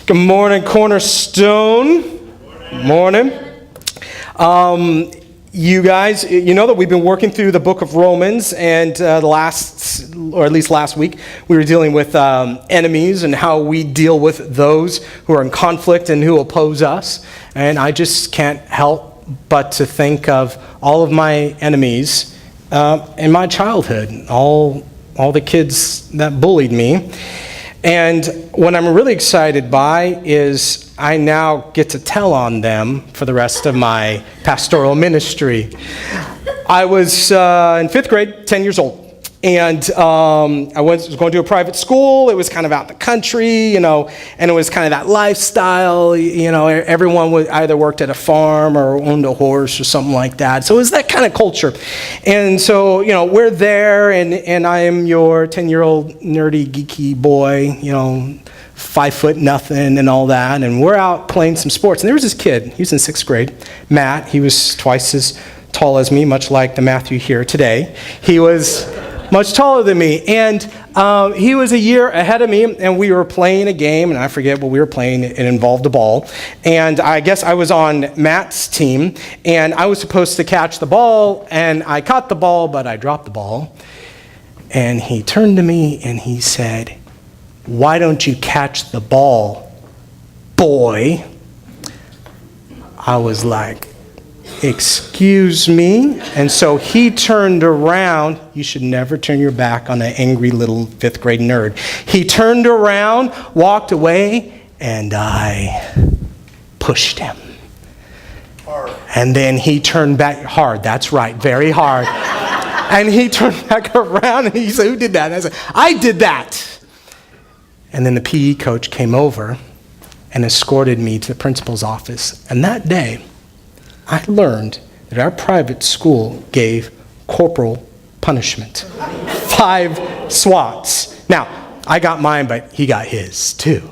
Good morning, Cornerstone. Morning. You guys, you know that we've been working through the book of Romans, and last week, we were dealing with enemies and how we deal with those who are in conflict and who oppose us. And I just can't help but to think of all of my enemies in my childhood, all the kids that bullied me. And what I'm really excited by is I now get to tell on them for the rest of my pastoral ministry. I was in 5th grade, 10 years old. And I was going to a private school. It was kind of out in the country, and it was kind of that lifestyle. Everyone either worked at a farm or owned a horse or something like that. So it was that kind of culture. And so, we're there, and I am your 10-year-old nerdy, geeky boy, 5 foot nothing and all that. And we're out playing some sports. And there was this kid. He was in 6th grade, Matt. He was twice as tall as me, much like the Matthew here today. He was much taller than me, and he was a year ahead of me, and we were playing a game, and I forget what we were playing. It involved a ball, and I guess I was on Matt's team, and I was supposed to catch the ball, and I caught the ball, but I dropped the ball, and he turned to me, and he said, "Why don't you catch the ball, boy?" I was like, "Excuse me?" And so he turned around. You should never turn your back on an angry little 5th grade nerd. He turned around, walked away, and I pushed him. Hard. And then he turned back hard. That's right, very hard. And he turned back around and he said, "Who did that?" And I said, "I did that." And then the PE coach came over and escorted me to the principal's office. And that day, I learned that our private school gave corporal punishment. 5 swats. Now, I got mine, but he got his too.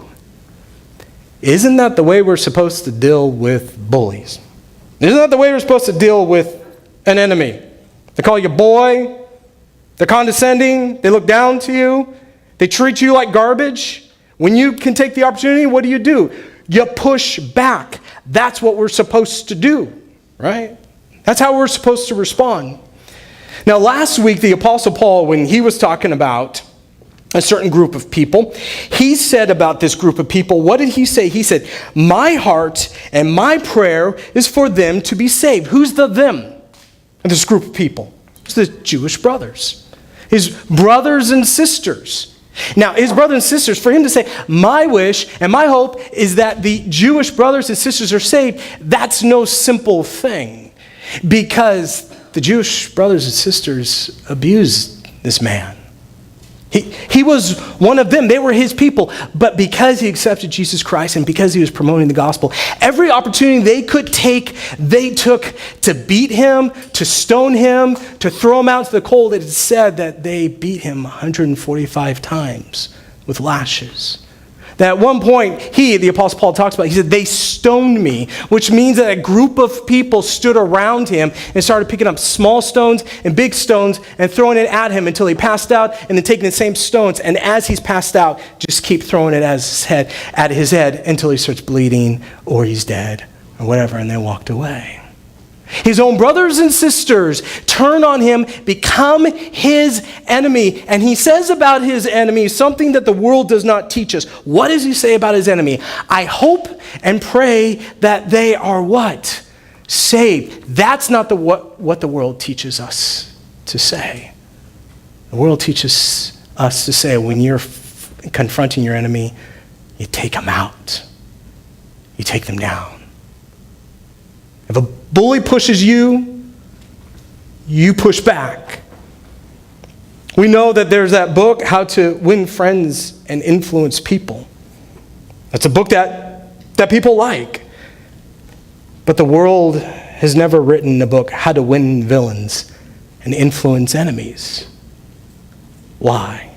Isn't that the way we're supposed to deal with bullies? Isn't that the way we're supposed to deal with an enemy? They call you boy. They're condescending. They look down to you. They treat you like garbage. When you can take the opportunity, what do? You push back. That's what we're supposed to do. Right? That's how we're supposed to respond. Now, last week, the Apostle Paul, when he was talking about a certain group of people, he said about this group of people, what did he say? He said, "My heart and my prayer is for them to be saved." Who's the them in this group of people? It's the Jewish brothers. His brothers and sisters. Now, his brothers and sisters, for him to say, "My wish and my hope is that the Jewish brothers and sisters are saved," that's no simple thing, because the Jewish brothers and sisters abused this man. He was one of them. They were his people. But because he accepted Jesus Christ and because he was promoting the gospel, every opportunity they could take, they took to beat him, to stone him, to throw him out to the cold. It is said that they beat him 145 times with lashes. That at one point, the Apostle Paul talks about, he said, "They stoned me," which means that a group of people stood around him and started picking up small stones and big stones and throwing it at him until he passed out, and then taking the same stones, and as he's passed out, just keep throwing it at his head until he starts bleeding or he's dead or whatever, and they walked away. His own brothers and sisters turn on him, become his enemy. And he says about his enemy something that the world does not teach us. What does he say about his enemy? "I hope and pray that they are" what? "Saved." That's not what the world teaches us to say. The world teaches us to say, when you're confronting your enemy, you take them out. You take them down. If a bully pushes you, you push back. We know that there's that book, How to Win Friends and Influence People. That's a book that people like. But the world has never written a book, How to Win Villains and Influence Enemies. Why?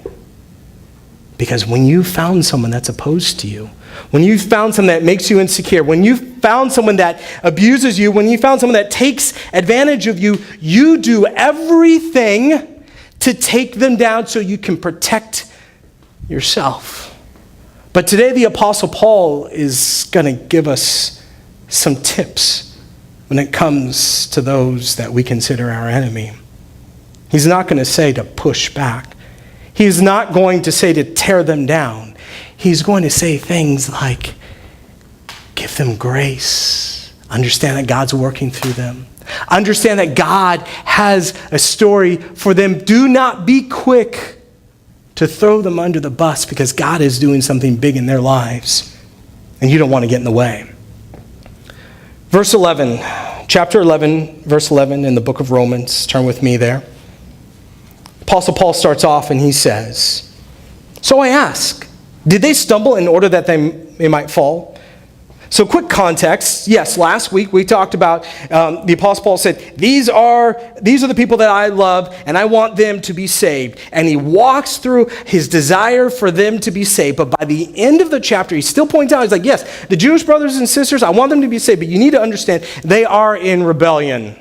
Because when you found someone that's opposed to you, when you found someone that makes you insecure, when you found someone that abuses you, when you found someone that takes advantage of you, you do everything to take them down so you can protect yourself. But today the Apostle Paul is going to give us some tips when it comes to those that we consider our enemy. He's not going to say to push back. He's not going to say to tear them down. He's going to say things like, give them grace. Understand that God's working through them. Understand that God has a story for them. Do not be quick to throw them under the bus because God is doing something big in their lives and you don't want to get in the way. Verse 11, chapter 11, verse 11 in the book of Romans. Turn with me there. Apostle Paul starts off and he says, so I ask, did they stumble in order that they might fall? So quick context. Yes, last week we talked about the Apostle Paul said, these are the people that I love and I want them to be saved. And he walks through his desire for them to be saved. But by the end of the chapter, he still points out, he's like, yes, the Jewish brothers and sisters, I want them to be saved. But you need to understand, they are in rebellion.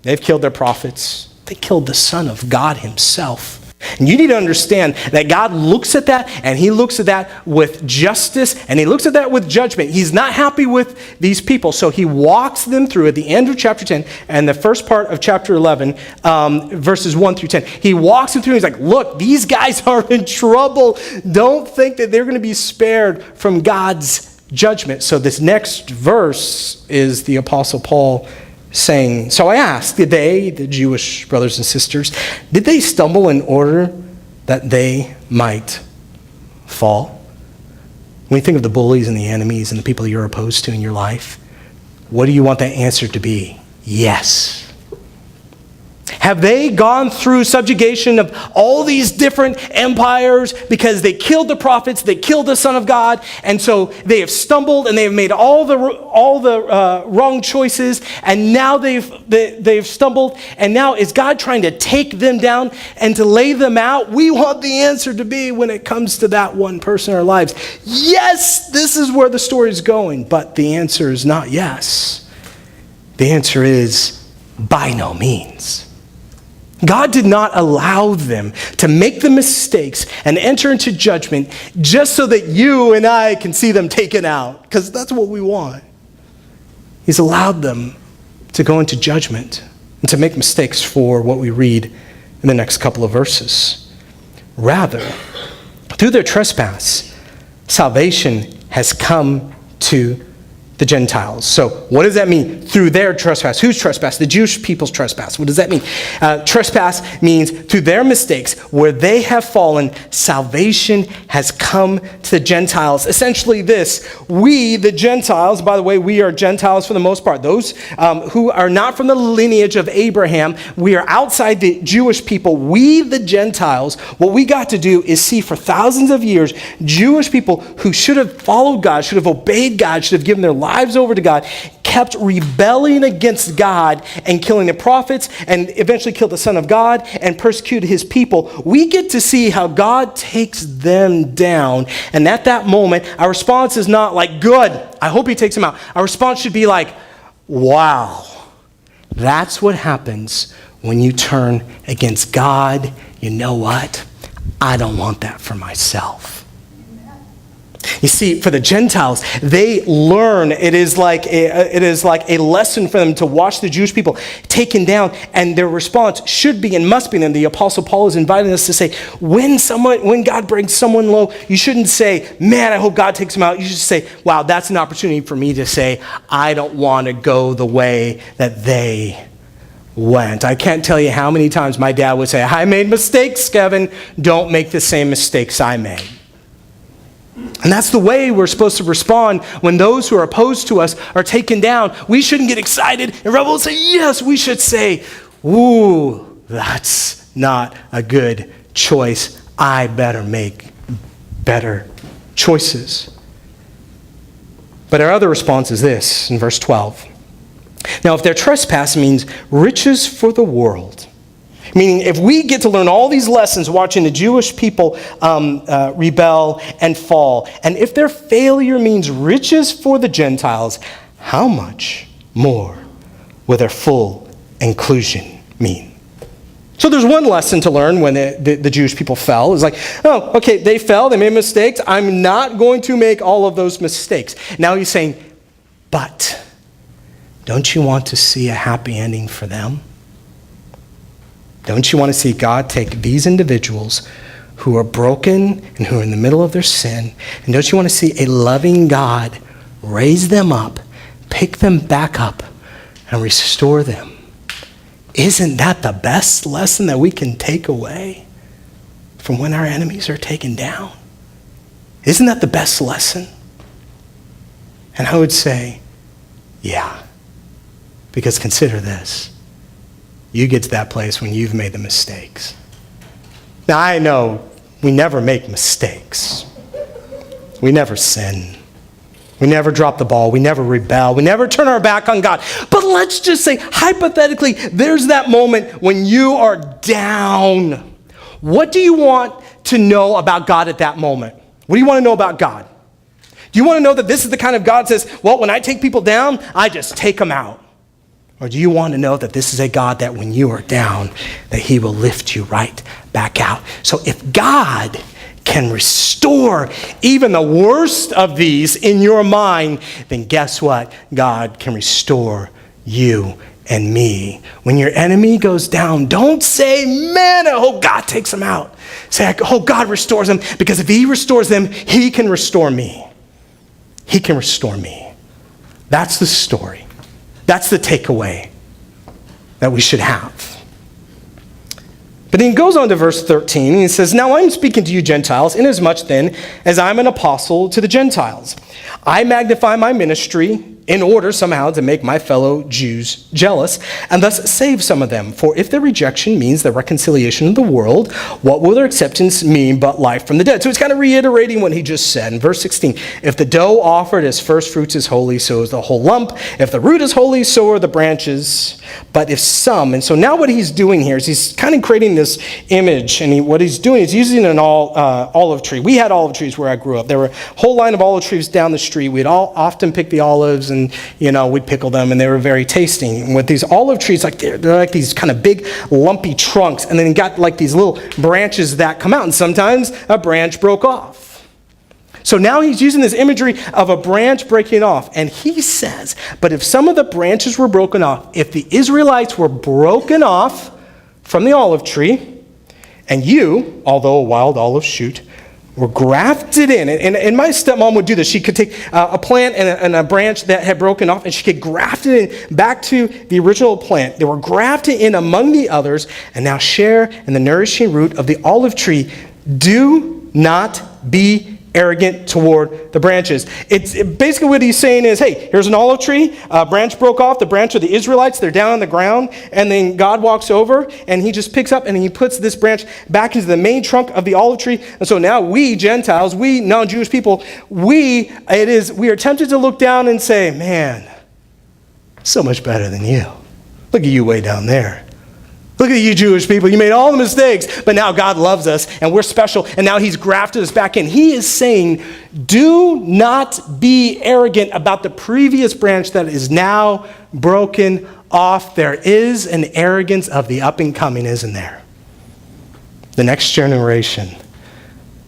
They've killed their prophets. They killed the Son of God himself. And you need to understand that God looks at that, and he looks at that with justice, and he looks at that with judgment. He's not happy with these people, so he walks them through at the end of chapter 10 and the first part of chapter 11, verses 1 through 10. He walks them through, and he's like, look, these guys are in trouble. Don't think that they're going to be spared from God's judgment. So this next verse is the Apostle Paul saying, so I asked, did they, the Jewish brothers and sisters, did they stumble in order that they might fall? When you think of the bullies and the enemies and the people you're opposed to in your life, what do you want that answer to be? Yes. Have they gone through subjugation of all these different empires because they killed the prophets, they killed the Son of God, and so they have stumbled and they have made all the wrong choices, and now they've stumbled, and now is God trying to take them down and to lay them out? We want the answer to be, when it comes to that one person in our lives, yes, this is where the story is going, but the answer is not yes. The answer is by no means. God did not allow them to make the mistakes and enter into judgment just so that you and I can see them taken out, because that's what we want. He's allowed them to go into judgment and to make mistakes for what we read in the next couple of verses. Rather, through their trespass, salvation has come to the Gentiles. So what does that mean? Through their trespass. Whose trespass? The Jewish people's trespass. What does that mean? Trespass means through their mistakes, where they have fallen, salvation has come to the Gentiles. Essentially this, we, the Gentiles, by the way, we are Gentiles for the most part. Those who are not from the lineage of Abraham, we are outside the Jewish people. We, the Gentiles, what we got to do is see for thousands of years, Jewish people who should have followed God, should have obeyed God, should have given their lives over to God, kept rebelling against God and killing the prophets and eventually killed the Son of God and persecuted his people. We get to see how God takes them down. And at that moment, our response is not like, good, I hope he takes them out. Our response should be like, wow, that's what happens when you turn against God. You know what? I don't want that for myself. You see, for the Gentiles, they learn, it is like a lesson for them to watch the Jewish people taken down, and their response should be and must be, and the Apostle Paul is inviting us to say, when God brings someone low, you shouldn't say, man, I hope God takes him out. You should say, wow, that's an opportunity for me to say, I don't want to go the way that they went. I can't tell you how many times my dad would say, I made mistakes, Kevin. Don't make the same mistakes I made. And that's the way we're supposed to respond when those who are opposed to us are taken down. We shouldn't get excited and rebel and say, yes. We should say, ooh, that's not a good choice. I better make better choices. But our other response is this in verse 12. Now, if their trespass means riches for the world, meaning if we get to learn all these lessons watching the Jewish people rebel and fall, and if their failure means riches for the Gentiles, how much more will their full inclusion mean? So there's one lesson to learn when the Jewish people fell. It's like, oh, okay, they fell, they made mistakes. I'm not going to make all of those mistakes. Now he's saying, but don't you want to see a happy ending for them? Don't you want to see God take these individuals who are broken and who are in the middle of their sin, and don't you want to see a loving God raise them up, pick them back up, and restore them? Isn't that the best lesson that we can take away from when our enemies are taken down? Isn't that the best lesson? And I would say, yeah. Because consider this. You get to that place when you've made the mistakes. Now, I know we never make mistakes. We never sin. We never drop the ball. We never rebel. We never turn our back on God. But let's just say, hypothetically, there's that moment when you are down. What do you want to know about God at that moment? What do you want to know about God? Do you want to know that this is the kind of God that says, well, when I take people down, I just take them out? Or do you want to know that this is a God that when you are down, that he will lift you right back out? So if God can restore even the worst of these in your mind, then guess what? God can restore you and me. When your enemy goes down, don't say, man, I hope God takes them out. Say, I hope God restores them, because if he restores them, he can restore me. He can restore me. That's the story. That's the takeaway that we should have. But then he goes on to verse 13, and he says, now I'm speaking to you Gentiles, inasmuch then as I'm an apostle to the Gentiles. I magnify my ministry in order somehow to make my fellow Jews jealous, and thus save some of them. For if their rejection means the reconciliation of the world, what will their acceptance mean but life from the dead? So it's kind of reiterating what he just said. In verse 16, if the dough offered as first fruits is holy, so is the whole lump. If the root is holy, so are the branches. But if some, and so now what he's doing here is he's kind of creating this image, and what he's doing is using an olive tree. We had olive trees where I grew up. There were a whole line of olive trees down the street. We'd all often pick the olives, and we'd pickle them, and they were very tasty. And with these olive trees, like they're like these kind of big lumpy trunks, and then you got like these little branches that come out, and sometimes a branch broke off. So now he's using this imagery of a branch breaking off, and he says, but if some of the branches were broken off, if the Israelites were broken off from the olive tree, and you, although a wild olive shoot, were grafted in. And my stepmom would do this. She could take a plant and a branch that had broken off, and she could graft it in back to the original plant. They were grafted in among the others, and now share in the nourishing root of the olive tree. Do not be arrogant toward the branches. It's basically what he's saying is, hey, here's an olive tree, a branch broke off, the branch of the Israelites, they're down on the ground, and then God walks over and he just picks up and he puts this branch back into the main trunk of the olive tree. And so now we Gentiles, we non-Jewish people, we are tempted to look down and say, man, so much better than you. Look at you way down there. Look at you Jewish people. You made all the mistakes, but now God loves us, and we're special, and now he's grafted us back in. He is saying, do not be arrogant about the previous branch that is now broken off. There is an arrogance of the up and coming, isn't there? The next generation.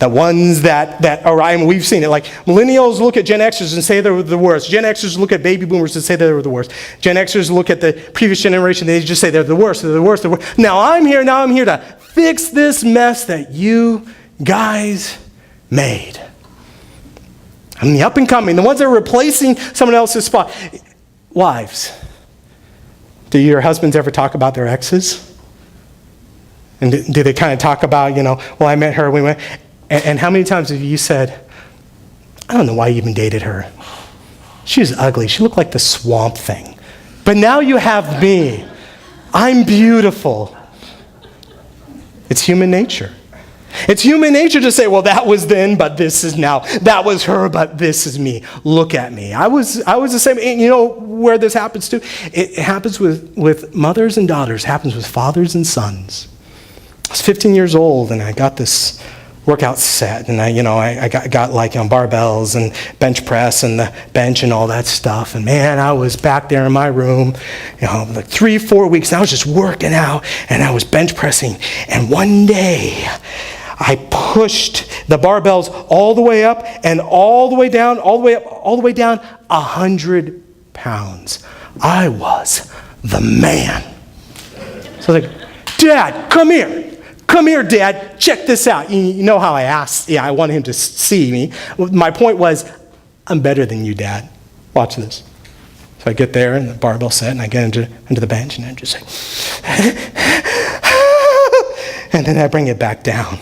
The ones that arrive, and we've seen it. Like millennials look at Gen Xers and say they're the worst. Gen Xers look at baby boomers and say they were the worst. Gen Xers look at the previous generation, they just say they're the worst, they're the worst, they're the worst. Now I'm here to fix this mess that you guys made. I'm the up and coming, the ones that are replacing someone else's spot. Wives, do your husbands ever talk about their exes? And do they kind of talk about, well, I met her, we went. And how many times have you said, I don't know why you even dated her. She was ugly. She looked like the Swamp Thing. But now you have me. I'm beautiful. It's human nature. It's human nature to say, well, that was then, but this is now. That was her, but this is me. Look at me. I was the same. And you know where this happens to? It happens with mothers and daughters. It happens with fathers and sons. I was 15 years old, and I got this workout set, and I got like barbells and bench press and the bench and all that stuff. And man, I was back there in my room, like 3-4 weeks, and I was just working out, and I was bench pressing. And one day, I pushed the barbells all the way up and all the way down, all the way up, all the way down, 100 pounds. I was the man. So I was like, Dad, come here. Come here, Dad. Check this out. You know how I asked? Yeah, I wanted him to see me. My point was, I'm better than you, Dad. Watch this. So I get there and the barbell set, and I get into the bench, and I just say, and then I bring it back down.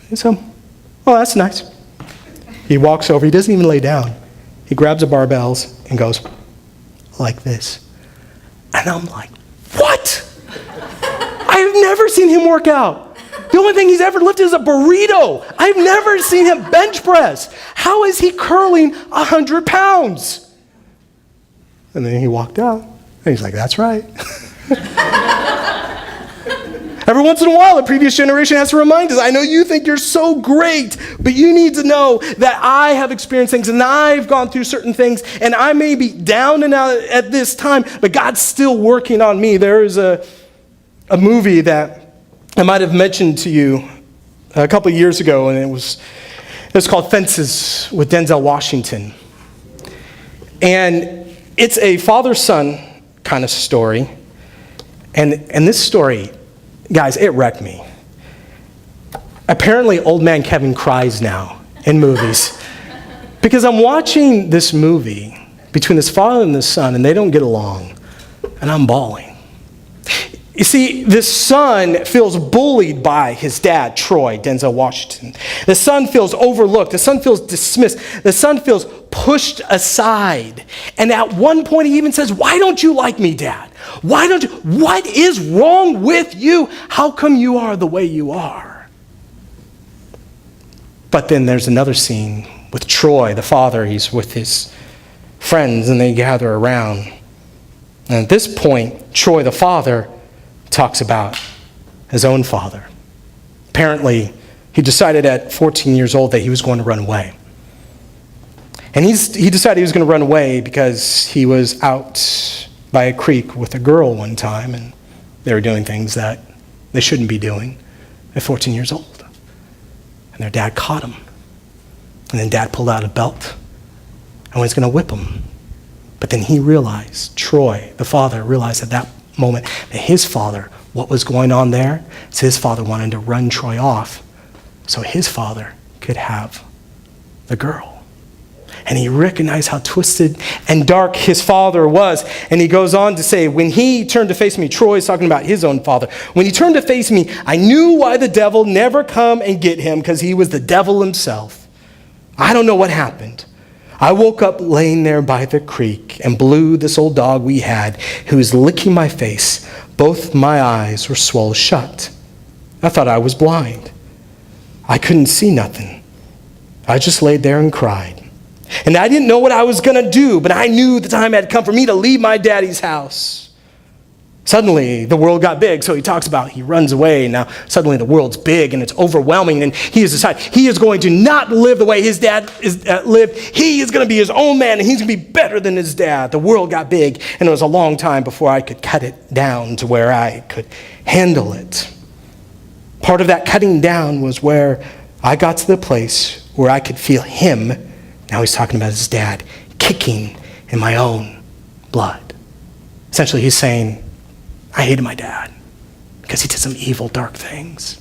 And so, oh, that's nice. He walks over. He doesn't even lay down. He grabs the barbells and goes like this. And I'm like, what? I've never seen him work out. The only thing he's ever lifted is a burrito. I've never seen him bench press. How is he curling 100 pounds? And then he walked out. And he's like, that's right. Every once in a while, a previous generation has to remind us, I know you think you're so great, but you need to know that I have experienced things and I've gone through certain things, and I may be down and out at this time, but God's still working on me. There is a movie that I might have mentioned to you a couple of years ago, and it was called Fences with Denzel Washington. And it's a father-son kind of story. And this story, guys, it wrecked me. Apparently, old man Kevin cries now in movies. Because I'm watching this movie between this father and this son, and they don't get along. And I'm bawling. You see, this son feels bullied by his dad, Troy, Denzel Washington. The son feels overlooked. The son feels dismissed. The son feels pushed aside. And at one point he even says, why don't you like me, Dad? What is wrong with you? How come you are the way you are? But then there's another scene with Troy, the father. He's with his friends and they gather around. And at this point, Troy, the father, talks about his own father. Apparently, he decided at 14 years old that he was going to run away. And he decided he was going to run away because he was out by a creek with a girl one time, and they were doing things that they shouldn't be doing at 14 years old. And their dad caught him. And then Dad pulled out a belt and was going to whip him. But then he realized, Troy, the father, realized at that moment that his father, what was going on there, is his father wanted to run Troy off so his father could have the girl. And he recognized how twisted and dark his father was. And he goes on to say, when he turned to face me, Troy's talking about his own father. When he turned to face me, I knew why the devil never come and get him, because he was the devil himself. I don't know what happened. I woke up laying there by the creek, and Blue, this old dog we had, who was licking my face, both my eyes were swollen shut. I thought I was blind. I couldn't see nothing. I just laid there and cried. And I didn't know what I was going to do, but I knew the time had come for me to leave my daddy's house. Suddenly, the world got big, so he talks about he runs away. Now, suddenly the world's big and it's overwhelming, and he has decided he is going to not live the way his dad lived. He is going to be his own man, and he's going to be better than his dad. The world got big, and it was a long time before I could cut it down to where I could handle it. Part of that cutting down was where I got to the place where I could feel him, now he's talking about his dad, kicking in my own blood. Essentially, he's saying, I hated my dad because he did some evil, dark things.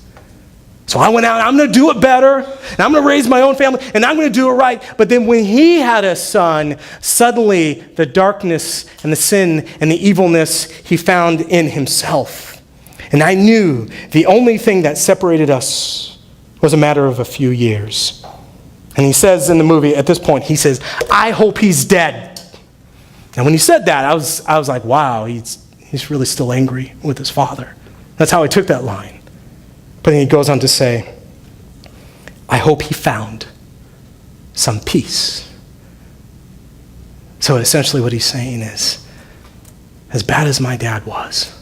So I went out, and I'm going to do it better, and I'm going to raise my own family, and I'm going to do it right. But then when he had a son, suddenly the darkness and the sin and the evilness he found in himself. And I knew the only thing that separated us was a matter of a few years. And he says in the movie, at this point, he says, I hope he's dead. And when he said that, I was like, wow, he's really still angry with his father. That's how I took that line. But then he goes on to say, I hope he found some peace. So essentially what he's saying is, as bad as my dad was,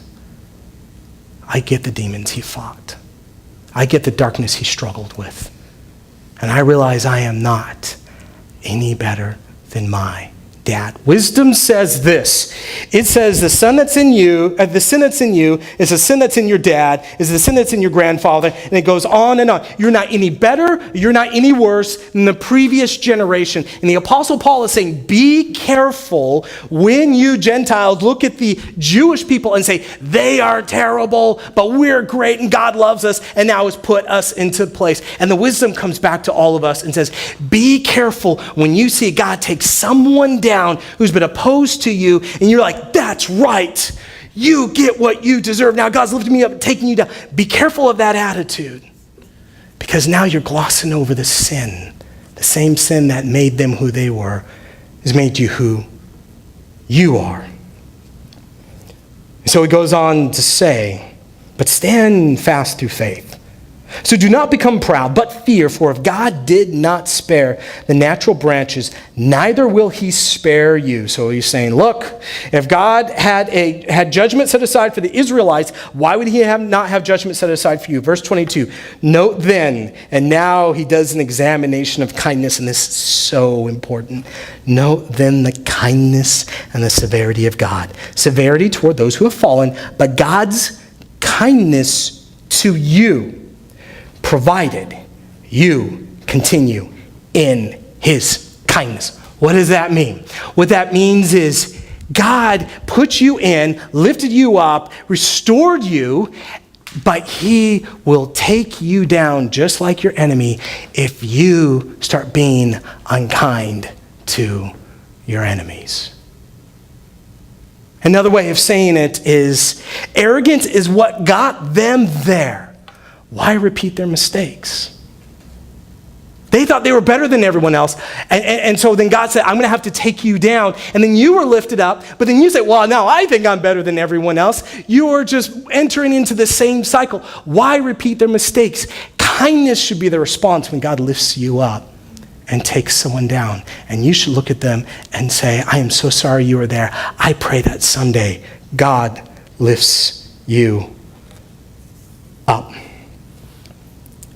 I get the demons he fought. I get the darkness he struggled with. And I realize I am not any better than my dad. Wisdom says this. It says the sin that's in you is the sin that's in your dad, is the sin that's in your grandfather, and it goes on and on. You're not any better, you're not any worse than the previous generation. And the Apostle Paul is saying, be careful when you Gentiles look at the Jewish people and say, they are terrible, but we're great and God loves us and now has put us into place. And the wisdom comes back to all of us and says, be careful when you see God take someone down who's been opposed to you, and you're like, that's right. You get what you deserve. Now God's lifting me up and taking you down. Be careful of that attitude, because now you're glossing over the sin. The same sin that made them who they were has made you who you are. So he goes on to say, but stand fast through faith. So do not become proud, but fear, for if God did not spare the natural branches, neither will he spare you. So he's saying, look, if God had judgment set aside for the Israelites, why would he not have judgment set aside for you? Verse 22, note then, and now he does an examination of kindness, and this is so important. Note then the kindness and the severity of God. Severity toward those who have fallen, but God's kindness to you, provided you continue in his kindness. What does that mean? What that means is God put you in, lifted you up, restored you, but he will take you down just like your enemy if you start being unkind to your enemies. Another way of saying it is, arrogance is what got them there. Why repeat their mistakes? They thought they were better than everyone else. And so then God said, I'm going to have to take you down. And then you were lifted up. But then you say, well, now I think I'm better than everyone else. You are just entering into the same cycle. Why repeat their mistakes? Kindness should be the response when God lifts you up and takes someone down. And you should look at them and say, I am so sorry you were there. I pray that someday God lifts you up.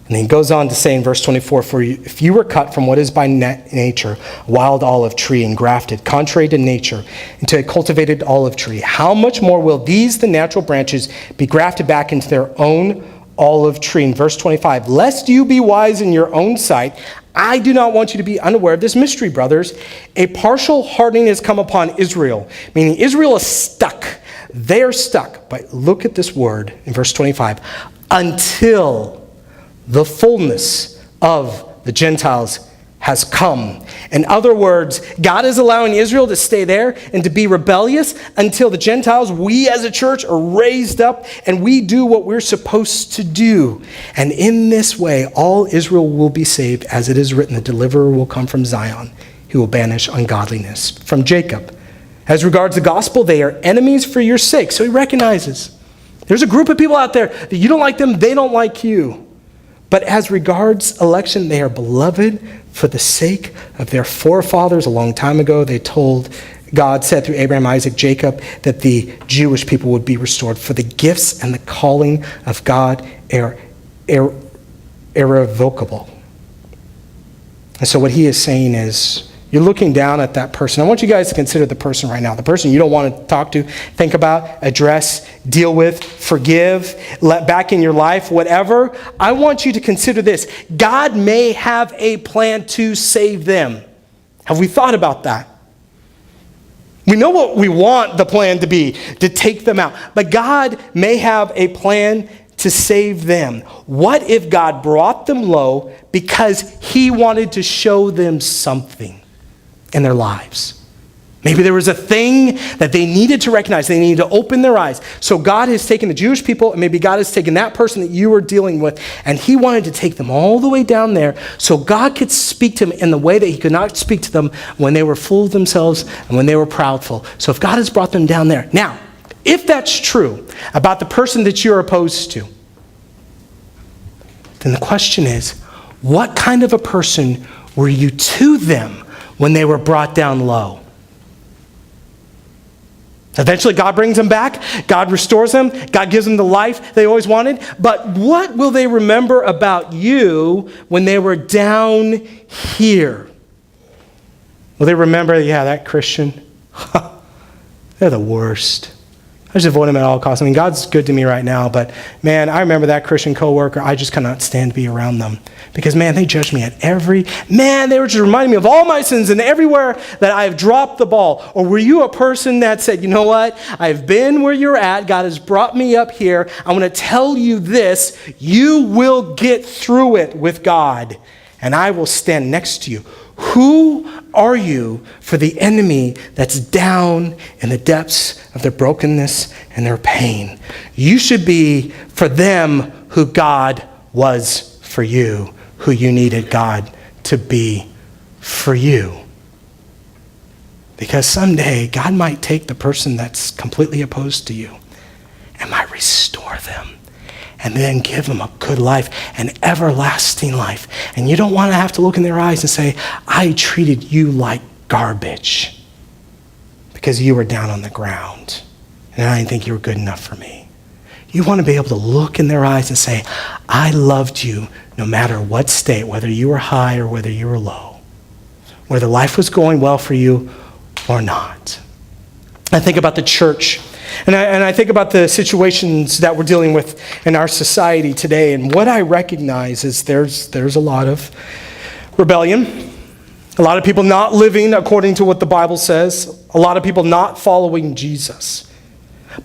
And then he goes on to say in verse 24, for if you were cut from what is by nature, a wild olive tree, and grafted, contrary to nature, into a cultivated olive tree, how much more will these, the natural branches, be grafted back into their own olive tree? In verse 25, lest you be wise in your own sight, I do not want you to be unaware of this mystery, brothers. A partial hardening has come upon Israel, meaning Israel is stuck. They are stuck. But look at this word in verse 25, until the fullness of the Gentiles has come. In other words, God is allowing Israel to stay there and to be rebellious until the Gentiles, we as a church, are raised up and we do what we're supposed to do. And in this way, all Israel will be saved, as it is written, the deliverer will come from Zion. He will banish ungodliness from Jacob. As regards the gospel, they are enemies for your sake. So he recognizes there's a group of people out there that you don't like them, they don't like you. But as regards election, they are beloved for the sake of their forefathers. A long time ago, God said through Abraham, Isaac, Jacob, that the Jewish people would be restored. For the gifts and the calling of God are irrevocable. And so what he is saying is, you're looking down at that person. I want you guys to consider the person right now. The person you don't want to talk to, think about, address, deal with, forgive, let back in your life, whatever. I want you to consider this. God may have a plan to save them. Have we thought about that? We know what we want the plan to be, to take them out. But God may have a plan to save them. What if God brought them low because he wanted to show them something in their lives? Maybe there was a thing that they needed to recognize. They needed to open their eyes. So God has taken the Jewish people, and maybe God has taken that person that you were dealing with, and he wanted to take them all the way down there so God could speak to them in the way that he could not speak to them when they were full of themselves and when they were proudful. So if God has brought them down there. Now, if that's true about the person that you're opposed to, then the question is, what kind of a person were you to them when they were brought down low? Eventually, God brings them back. God restores them. God gives them the life they always wanted. But what will they remember about you when they were down here? Will they remember, yeah, that Christian? They're the worst. I just avoid them at all costs. I mean, God's good to me right now, but man, I remember that Christian coworker. I just cannot stand to be around them because, man, they judge me at they were just reminding me of all my sins and everywhere that I've dropped the ball. Or were you a person that said, you know what? I've been where you're at. God has brought me up here. I'm going to tell you this. You will get through it with God, and I will stand next to you. Who are you for the enemy that's down in the depths of their brokenness and their pain? You should be for them who God was for you, who you needed God to be for you. Because someday God might take the person that's completely opposed to you and might restore them, and then give them a good life, an everlasting life. And you don't want to have to look in their eyes and say, I treated you like garbage because you were down on the ground and I didn't think you were good enough for me. You want to be able to look in their eyes and say, I loved you no matter what state, whether you were high or whether you were low, whether life was going well for you or not. I think about the church. And I think about the situations that we're dealing with in our society today. And what I recognize is there's a lot of rebellion, a lot of people not living according to what the Bible says, a lot of people not following Jesus.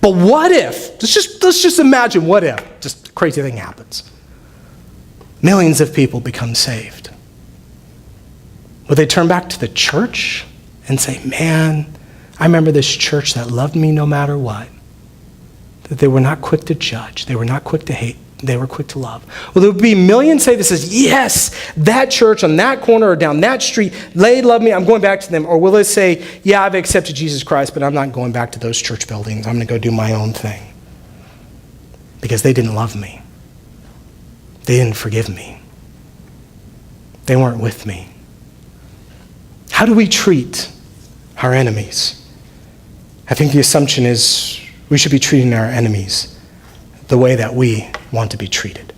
But what if, let's just imagine what if, just a crazy thing happens. Millions of people become saved. Would they turn back to the church and say, man, I remember this church that loved me no matter what, that they were not quick to judge, they were not quick to hate, they were quick to love. Well, there would be millions say this is, yes, that church on that corner or down that street, they love me, I'm going back to them. Or will they say, yeah, I've accepted Jesus Christ, but I'm not going back to those church buildings. I'm going to go do my own thing. Because they didn't love me. They didn't forgive me. They weren't with me. How do we treat our enemies? I think the assumption is we should be treating our enemies the way that we want to be treated.